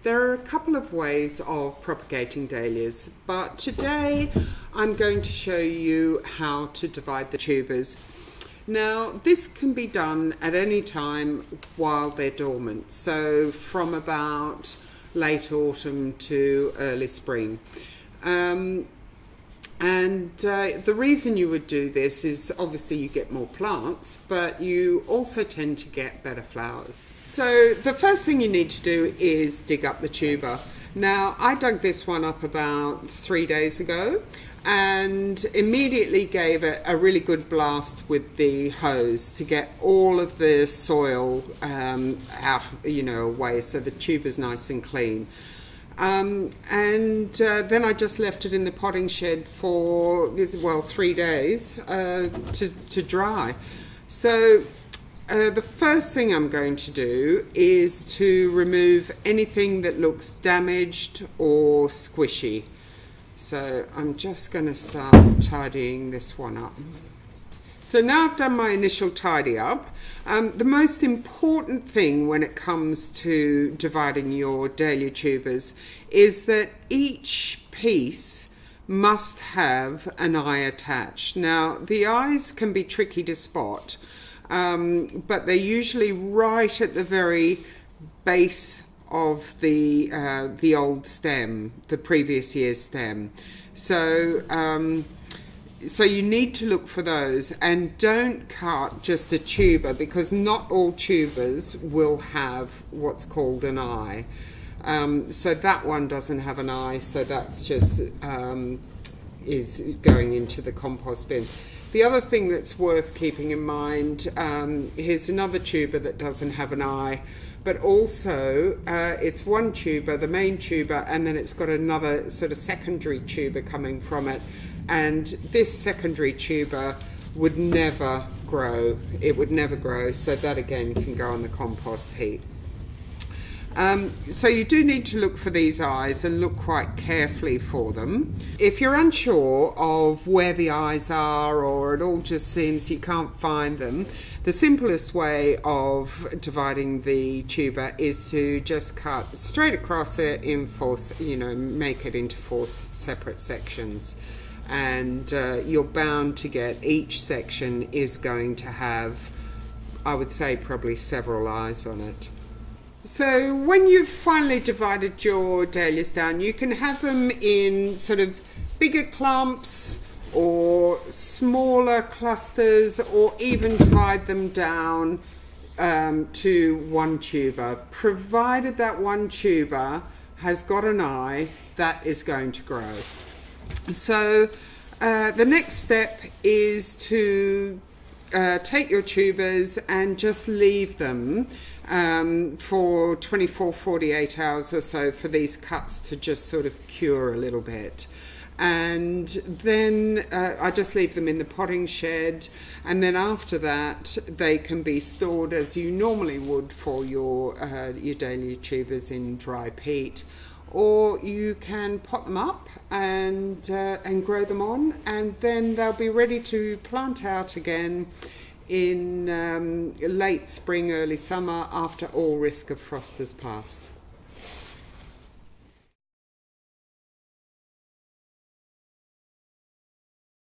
There are a couple of ways of propagating dahlias, but today I'm going to show you how to divide the tubers. Now, this can be done at any time while they're dormant, so from about late autumn to early spring. The reason you would do this is obviously you get more plants, but you also tend to get better flowers. So the first thing you need to do is dig up the tuber. Now, I dug this one up about 3 days ago and immediately gave it a really good blast with the hose to get all of the soil out, away, so the tuber's nice and clean. Then I just left it in the potting shed for 3 days to dry. So the first thing I'm going to do is to remove anything that looks damaged or squishy. So I'm just going to start tidying this one up. So now I've done my initial tidy up. The most important thing when it comes to dividing your dahlia tubers is that each piece must have an eye attached. Now, the eyes can be tricky to spot, but they're usually right at the very base of the old stem, the previous year's stem. So you need to look for those, and don't cut just a tuber because not all tubers will have what's called an eye. So that one doesn't have an eye, so that's just is going into the compost bin. The other thing that's worth keeping in mind, here's another tuber that doesn't have an eye, but also it's one tuber, the main tuber, and then it's got another sort of secondary tuber coming from it. And this secondary tuber would never grow. It would never grow, so that again can go on the compost heap. So you do need to look for these eyes and look quite carefully for them. If you're unsure of where the eyes are, or it all just seems you can't find them, the simplest way of dividing the tuber is to just cut straight across it in four, make it into 4 separate sections. And you're bound to get each section is going to have, I would say, probably several eyes on it. So when you've finally divided your dahlias down, you can have them in sort of bigger clumps or smaller clusters, or even divide them down to one tuber. Provided that one tuber has got an eye, that is going to grow. So the next step is to take your tubers and just leave them for 24-48 hours or so for these cuts to just sort of cure a little bit. And then I just leave them in the potting shed, and then after that they can be stored as you normally would for your dahlia tubers in dry peat. Or you can pot them up and grow them on, and then they'll be ready to plant out again in late spring, early summer, after all risk of frost has passed.